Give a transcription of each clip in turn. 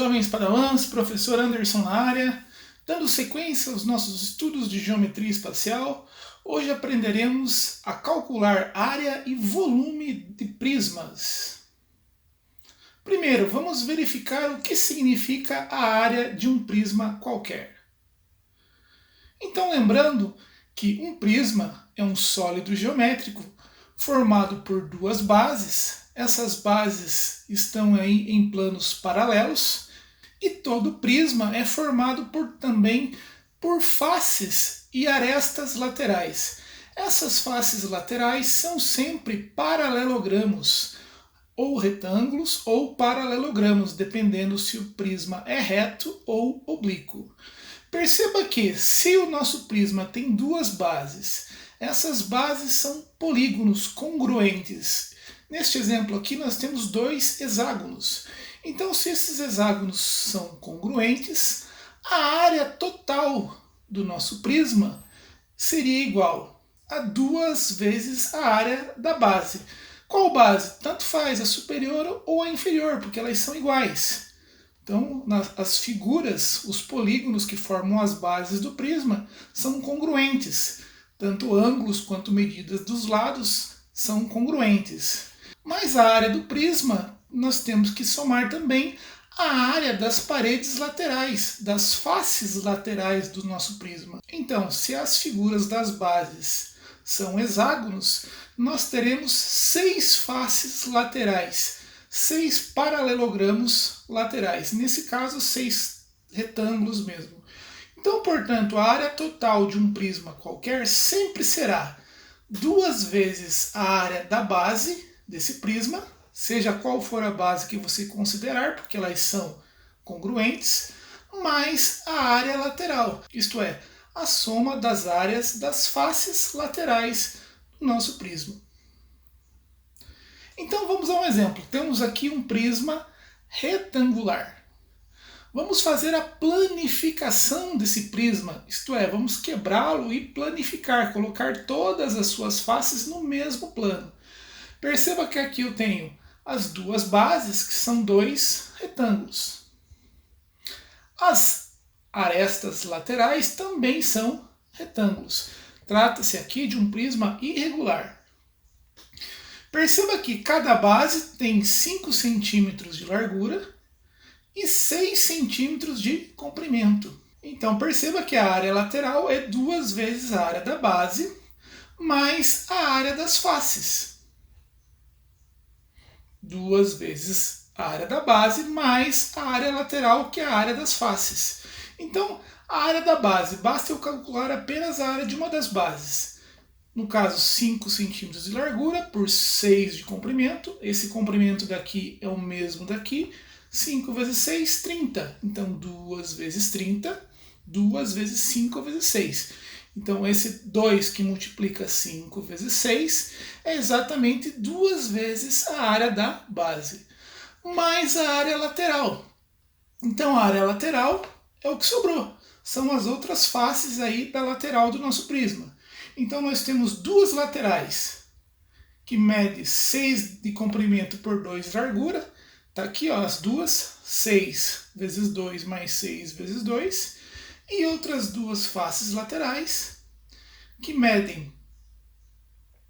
jovens padawans, professor Anderson na área, dando sequência aos nossos estudos de geometria espacial. Hoje aprenderemos a calcular área e volume de prismas. Primeiro, vamos verificar o que significa a área de um prisma qualquer. Então, lembrando que um prisma é um sólido geométrico formado por duas bases. Essas bases estão aí em planos paralelos e todo prisma é formado também por faces e arestas laterais. Essas faces laterais são sempre paralelogramos, ou retângulos ou paralelogramos, dependendo se o prisma é reto ou oblíquo. Perceba que se o nosso prisma tem duas bases, essas bases são polígonos congruentes. Neste exemplo aqui nós temos dois hexágonos. Então, se esses hexágonos são congruentes, a área total do nosso prisma seria igual a 2 vezes a área da base. Qual base? Tanto faz, a superior ou a inferior, porque elas são iguais. Então, as figuras, os polígonos que formam as bases do prisma são congruentes. Tanto ângulos quanto medidas dos lados são congruentes. Mas a área do prisma, nós temos que somar também a área das paredes laterais, das faces laterais do nosso prisma. Então, se as figuras das bases são hexágonos, nós teremos 6 faces laterais, 6 paralelogramos laterais. Nesse caso, 6 retângulos mesmo. Então, portanto, a área total de um prisma qualquer sempre será 2 vezes a área da base desse prisma, seja qual for a base que você considerar, porque elas são congruentes, mais a área lateral, isto é, a soma das áreas das faces laterais do nosso prisma. Então vamos a um exemplo. Temos aqui um prisma retangular. Vamos fazer a planificação desse prisma, isto é, vamos quebrá-lo e planificar, colocar todas as suas faces no mesmo plano. Perceba que aqui eu tenho as duas bases, que são 2 retângulos. As arestas laterais também são retângulos. Trata-se aqui de um prisma irregular. Perceba que cada base tem 5 centímetros de largura e 6 centímetros de comprimento. Então perceba que a área lateral é 2 vezes a área da base mais a área das faces. 2 vezes a área da base mais a área lateral, que é a área das faces. Então, a área da base, basta eu calcular apenas a área de uma das bases. No caso, 5 centímetros de largura por 6 de comprimento. Esse comprimento daqui é o mesmo daqui. 5 vezes 6, 30. Então, 2 vezes 30, 2 vezes 5 vezes 6. Então, esse 2 que multiplica 5 vezes 6 é exatamente 2 vezes a área da base, mais a área lateral. Então, a área lateral é o que sobrou. São as outras faces aí da lateral do nosso prisma. Então, nós temos duas laterais, que mede 6 de comprimento por 2 de largura. Está aqui, ó, as duas, 6 vezes 2 mais 6 vezes 2. E outras duas faces laterais que medem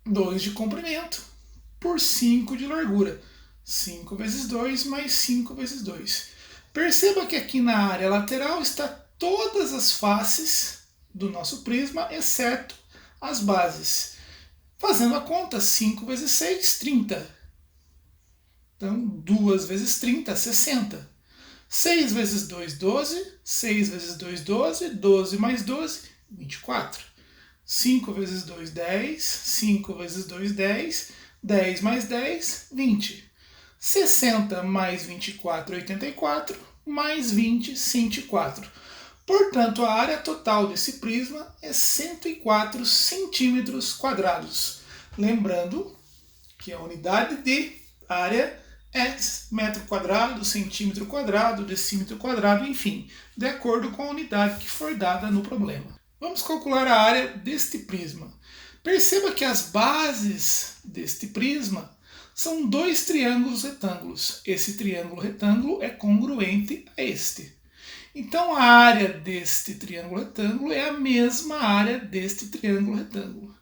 2 de comprimento por 5 de largura. 5 vezes 2 mais 5 vezes 2. Perceba que aqui na área lateral está todas as faces do nosso prisma, exceto as bases. Fazendo a conta, 5 vezes 6, 30. Então, 2 vezes 30, 60. 6 vezes 2, 12. 6 vezes 2, 12. 12 mais 12, 24. 5 vezes 2, 10. 5 vezes 2, 10. 10 mais 10, 20. 60 mais 24, 84. Mais 20, 104. Portanto, a área total desse prisma é 104 centímetros quadrados. Lembrando que a unidade de área é metro quadrado, centímetro quadrado, decímetro quadrado, enfim, de acordo com a unidade que for dada no problema. Vamos calcular a área deste prisma. Perceba que as bases deste prisma são dois triângulos retângulos. Esse triângulo retângulo é congruente a este. Então a área deste triângulo retângulo é a mesma área deste triângulo retângulo.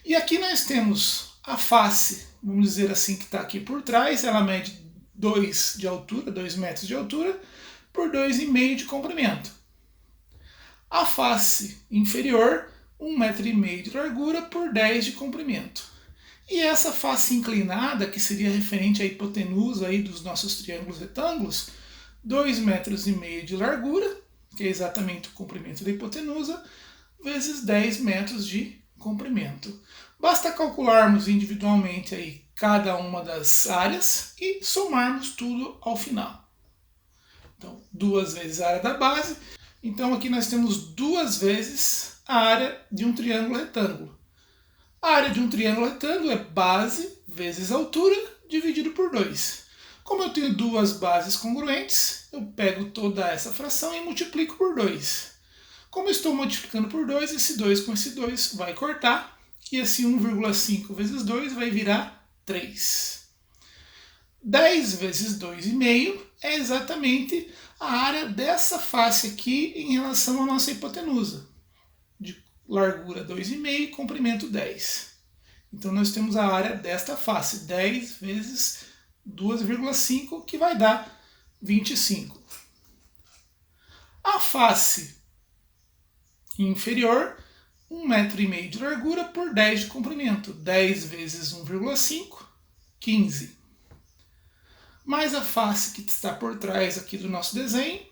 E aqui nós temos a face, vamos dizer assim, que está aqui por trás, ela mede 2 de altura, 2 metros de altura, por 2,5 de comprimento. A face inferior, 1,5 metro de largura por 10 de comprimento. E essa face inclinada, que seria referente à hipotenusa aí dos nossos triângulos retângulos, 2,5 metros de largura, que é exatamente o comprimento da hipotenusa, vezes 10 metros de comprimento. Basta calcularmos individualmente aí cada uma das áreas e somarmos tudo ao final. Então, 2 vezes a área da base. Então aqui nós temos 2 vezes a área de um triângulo retângulo. A área de um triângulo retângulo é base vezes altura dividido por 2. Como eu tenho duas bases congruentes, eu pego toda essa fração e multiplico por 2. Como eu estou multiplicando por 2, esse 2 com esse 2 vai cortar, e esse 1,5 vezes 2 vai virar 3. 10 vezes 2,5 é exatamente a área dessa face aqui em relação à nossa hipotenusa, de largura 2,5 e comprimento 10. Então nós temos a área desta face, 10 vezes 2,5, que vai dar 25. A face inferior, 1,5 metro de largura por 10 de comprimento. 10 vezes 1,5, 15. Mais a face que está por trás aqui do nosso desenho,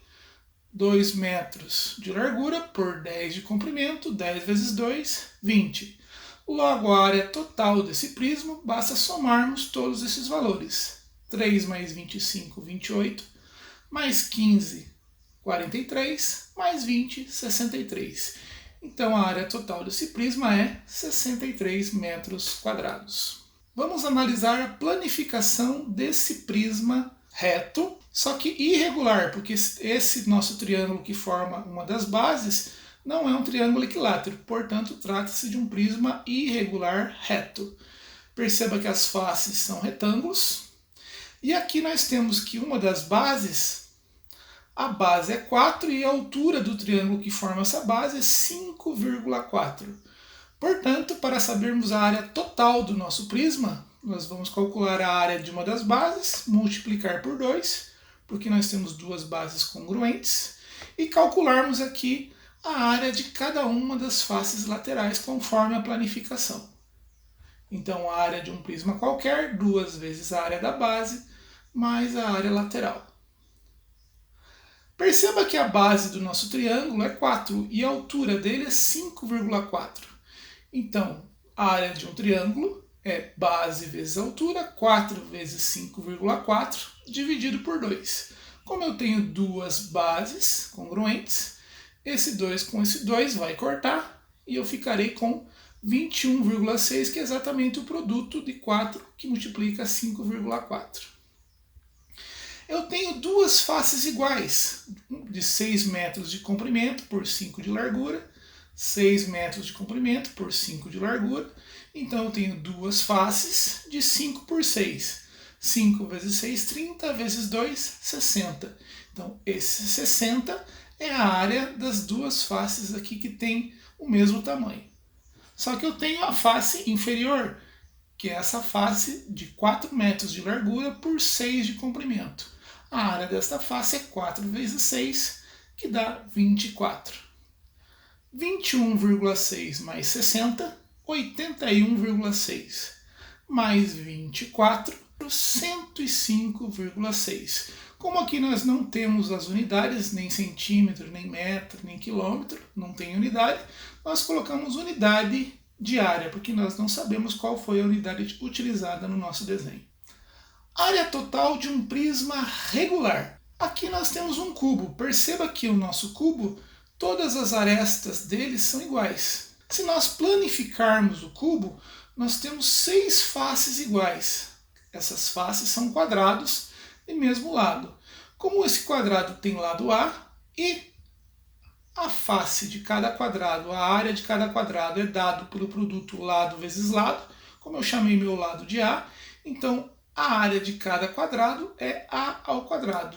2 metros de largura por 10 de comprimento, 10 vezes 2, 20. Logo, a área total desse prisma, basta somarmos todos esses valores. 3 mais 25, 28, mais 15, 43, mais 20, 63. Então a área total desse prisma é 63 metros quadrados. Vamos analisar a planificação desse prisma reto, só que irregular, porque esse nosso triângulo que forma uma das bases não é um triângulo equilátero, portanto trata-se de um prisma irregular reto. Perceba que as faces são retângulos, e aqui nós temos que uma das bases, a base é 4 e a altura do triângulo que forma essa base é 5,4. Portanto, para sabermos a área total do nosso prisma, nós vamos calcular a área de uma das bases, multiplicar por 2, porque nós temos duas bases congruentes, e calcularmos aqui a área de cada uma das faces laterais conforme a planificação. Então, a área de um prisma qualquer, 2 vezes a área da base, mais a área lateral. Perceba que a base do nosso triângulo é 4 e a altura dele é 5,4. Então, a área de um triângulo é base vezes altura, 4 vezes 5,4, dividido por 2. Como eu tenho duas bases congruentes, esse 2 com esse 2 vai cortar e eu ficarei com 21,6, que é exatamente o produto de 4 que multiplica 5,4. Eu tenho duas faces iguais, de 6 metros de comprimento por 5 de largura, 6 metros de comprimento por 5 de largura. Então eu tenho duas faces de 5 por 6. 5 vezes 6, 30, vezes 2, 60. Então esse 60 é a área das duas faces aqui que tem o mesmo tamanho. Só que eu tenho a face inferior, que é essa face de 4 metros de largura por 6 de comprimento. A área desta face é 4 vezes 6, que dá 24. 21,6 mais 60, 81,6. Mais 24, 105,6. Como aqui nós não temos as unidades, nem centímetro, nem metro, nem quilômetro, não tem unidade, nós colocamos unidade de área, porque nós não sabemos qual foi a unidade utilizada no nosso desenho. Área total de um prisma regular. Aqui nós temos um cubo. Perceba que o nosso cubo, todas as arestas dele são iguais. Se nós planificarmos o cubo, nós temos 6 faces iguais. Essas faces são quadrados de mesmo lado. Como esse quadrado tem lado A e a face de cada quadrado, a área de cada quadrado é dado pelo produto lado vezes lado, como eu chamei meu lado de A, Então, a área de cada quadrado é A ao quadrado.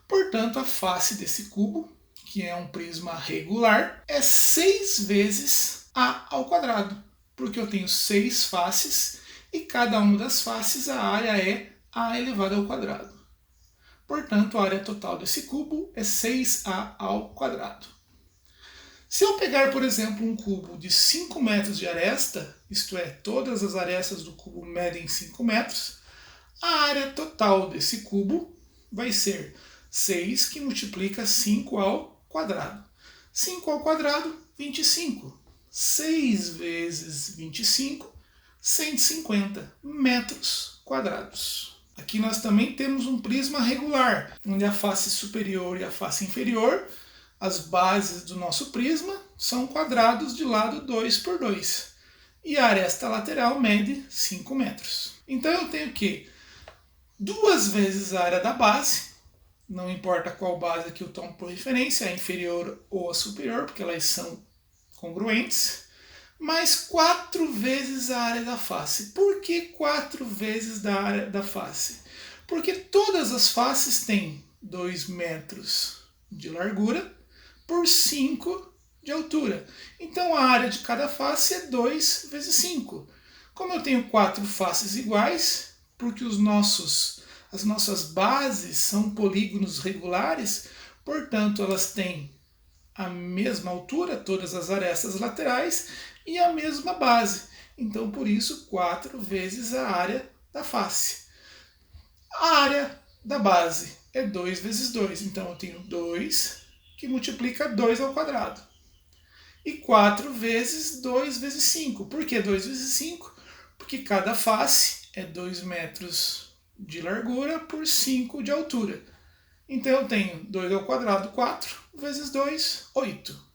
Portanto, a face desse cubo, que é um prisma regular, é 6 vezes A ao quadrado, porque eu tenho 6 faces e cada uma das faces a área é A elevado ao quadrado. Portanto, a área total desse cubo é 6A ao quadrado. Se eu pegar, por exemplo, um cubo de 5 metros de aresta, isto é, todas as arestas do cubo medem 5 metros, a área total desse cubo vai ser 6 que multiplica 5 ao quadrado. 5 ao quadrado, 25. 6 vezes 25, 150 metros quadrados. Aqui nós também temos um prisma regular, onde a face superior e a face inferior, as bases do nosso prisma, são quadrados de lado 2 por 2. E a aresta lateral mede 5 metros. Então eu tenho que 2 vezes a área da base, não importa qual base que eu tomo por referência, a inferior ou a superior, porque elas são congruentes, mais 4 vezes a área da face. Por que 4 vezes da área da face? Porque todas as faces têm 2 metros de largura por 5 de altura. Então a área de cada face é 2 vezes 5. Como eu tenho 4 faces iguais, porque as nossas bases são polígonos regulares, portanto elas têm a mesma altura, todas as arestas laterais, e a mesma base. Então, por isso, 4 vezes a área da face. A área da base é 2 vezes 2. Então, eu tenho 2 que multiplica 2 ao quadrado. E 4 vezes 2 vezes 5. Por que 2 vezes 5? Porque cada face é 2 metros de largura por 5 de altura. Então, eu tenho 2 ao quadrado, 4, vezes 2, 8.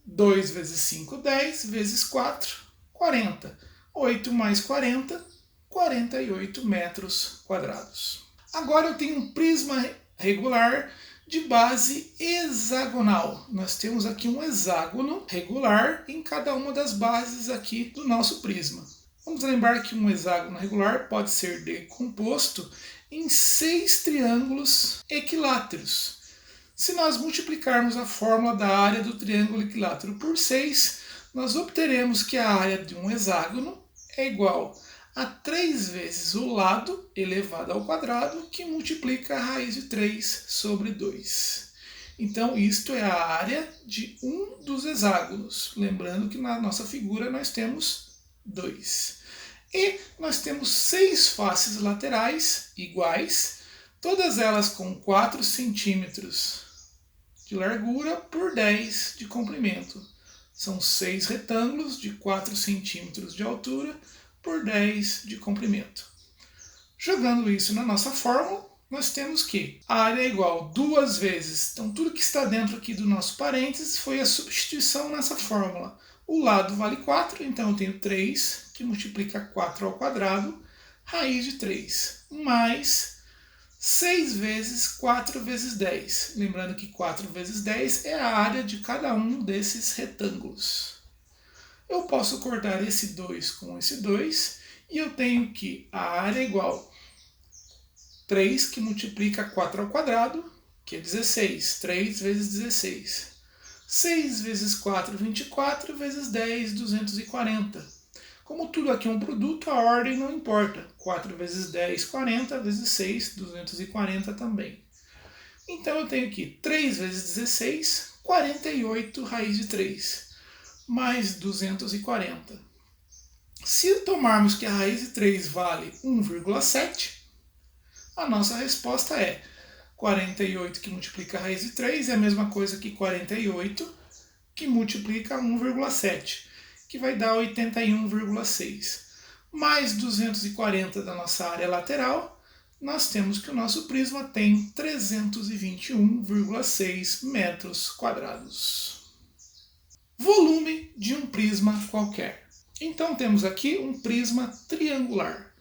2 vezes 5, 10, vezes 4, 40. 8 mais 40, 48 metros quadrados. Agora eu tenho um prisma regular de base hexagonal. Nós temos aqui um hexágono regular em cada uma das bases aqui do nosso prisma. Vamos lembrar que um hexágono regular pode ser decomposto em 6 triângulos equiláteros. Se nós multiplicarmos a fórmula da área do triângulo equilátero por 6, nós obteremos que a área de um hexágono é igual a 3 vezes o lado elevado ao quadrado, que multiplica a raiz de 3 sobre 2. Então, isto é a área de um dos hexágonos. Lembrando que na nossa figura nós temos 2. E nós temos 6 faces laterais iguais, todas elas com 4 centímetros de largura por 10 de comprimento. São 6 retângulos de 4 centímetros de altura por 10 de comprimento. Jogando isso na nossa fórmula, nós temos que a área é igual a 2 vezes. Então, tudo que está dentro aqui do nosso parênteses foi a substituição nessa fórmula. O lado vale 4, então eu tenho 3, que multiplica 4 ao quadrado, raiz de 3, mais 6 vezes 4 vezes 10. Lembrando que 4 vezes 10 é a área de cada um desses retângulos. Eu posso cortar esse 2 com esse 2 e eu tenho que a área é igual a 3 que multiplica 4 ao quadrado, que é 16. 3 vezes 16. 6 vezes 4, 24, vezes 10, 240. Como tudo aqui é um produto, a ordem não importa. 4 vezes 10, 40, vezes 6, 240 também. Então eu tenho aqui 3 vezes 16, 48 raiz de 3, mais 240. Se tomarmos que a raiz de 3 vale 1,7, a nossa resposta é 48 que multiplica a raiz de 3 é a mesma coisa que 48 que multiplica 1,7. Que vai dar 81,6. Mais 240 da nossa área lateral, nós temos que o nosso prisma tem 321,6 metros quadrados. Volume de um prisma qualquer. Então temos aqui um prisma triangular.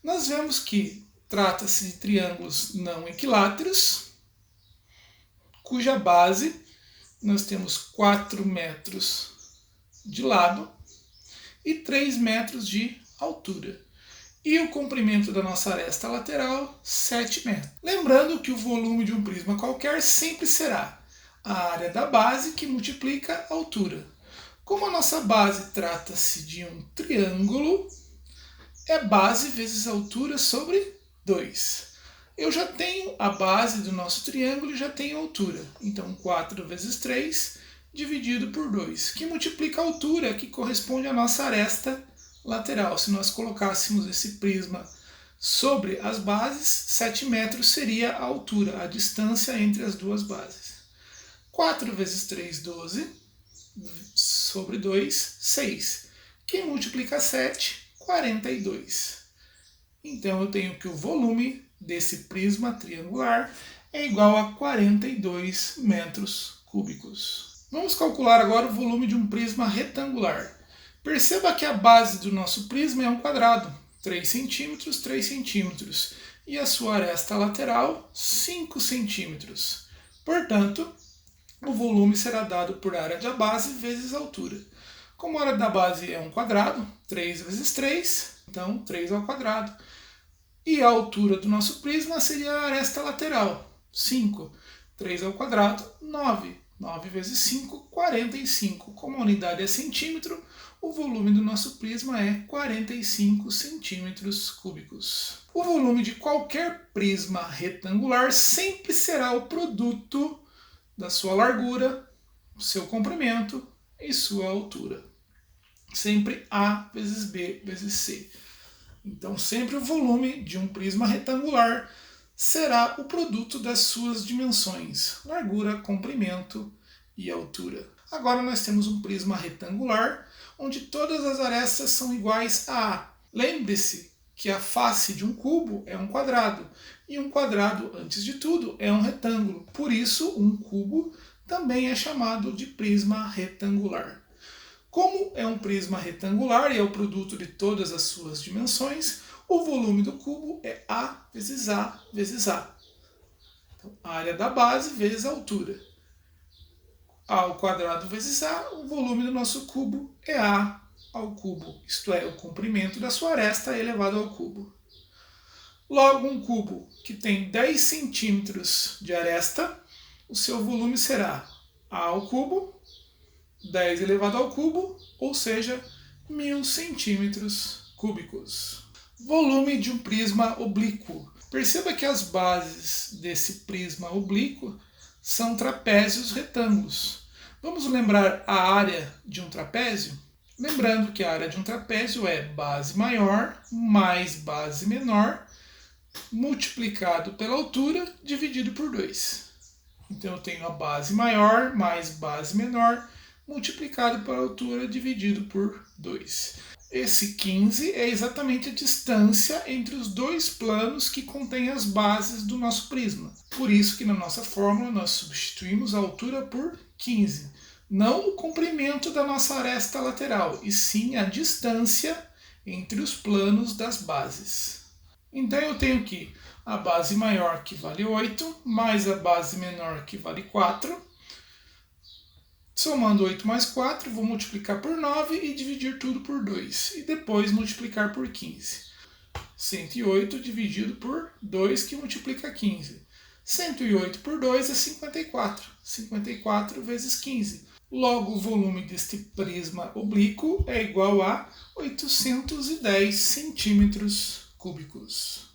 Nós vemos que trata-se de triângulos não equiláteros, cuja base nós temos 4 metros de lado, e 3 metros de altura. E o comprimento da nossa aresta lateral, 7 metros. Lembrando que o volume de um prisma qualquer sempre será a área da base que multiplica a altura. Como a nossa base trata-se de um triângulo, é base vezes altura sobre 2. Eu já tenho a base do nosso triângulo e já tenho a altura. Então 4 vezes 3 dividido por 2, que multiplica a altura, que corresponde à nossa aresta lateral. Se nós colocássemos esse prisma sobre as bases, 7 metros seria a altura, a distância entre as duas bases. 4 vezes 3, 12, sobre 2, 6, que multiplica 7, 42. Então eu tenho que o volume desse prisma triangular é igual a 42 metros cúbicos. Vamos calcular agora o volume de um prisma retangular. Perceba que a base do nosso prisma é um quadrado, 3 centímetros, 3 centímetros, e a sua aresta lateral, 5 centímetros. Portanto, o volume será dado por área da base vezes altura. Como a área da base é um quadrado, 3 vezes 3, então 3 ao quadrado. E a altura do nosso prisma seria a aresta lateral, 5. 3 ao quadrado, 9. 9 vezes 5, 45. Como a unidade é centímetro, o volume do nosso prisma é 45 centímetros cúbicos. O volume de qualquer prisma retangular sempre será o produto da sua largura, seu comprimento e sua altura. Sempre A vezes B vezes C. Então, sempre o volume de um prisma retangular será o produto das suas dimensões, largura, comprimento e altura. Agora nós temos um prisma retangular, onde todas as arestas são iguais a A. Lembre-se que a face de um cubo é um quadrado, e um quadrado, antes de tudo, é um retângulo. Por isso, um cubo também é chamado de prisma retangular. Como é um prisma retangular e é o produto de todas as suas dimensões, o volume do cubo é A vezes A vezes A. Então, a área da base vezes a altura. A ao quadrado vezes A, o volume do nosso cubo é A ao cubo, isto é, o comprimento da sua aresta elevado ao cubo. Logo, um cubo que tem 10 centímetros de aresta, o seu volume será A ao cubo, 10 elevado ao cubo, ou seja, 1000 centímetros cúbicos. Volume de um prisma oblíquo. Perceba que as bases desse prisma oblíquo são trapézios retângulos. Vamos lembrar a área de um trapézio? Lembrando que a área de um trapézio é base maior mais base menor multiplicado pela altura dividido por 2. Então eu tenho a base maior mais base menor multiplicado pela altura dividido por 2. Esse 15 é exatamente a distância entre os dois planos que contêm as bases do nosso prisma. Por isso que na nossa fórmula nós substituímos a altura por 15. Não o comprimento da nossa aresta lateral, e sim a distância entre os planos das bases. Então eu tenho que a base maior, que vale 8, mais a base menor, que vale 4. Somando 8 mais 4, vou multiplicar por 9 e dividir tudo por 2. E depois multiplicar por 15. 108 dividido por 2, que multiplica 15. 108 por 2 é 54. 54 vezes 15. Logo, o volume deste prisma oblíquo é igual a 810 centímetros cúbicos.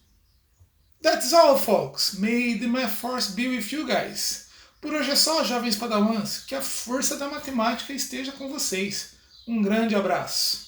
That's all, folks. May the math force be with you guys. Por hoje é só, jovens padawans. Que a força da matemática esteja com vocês. Um grande abraço.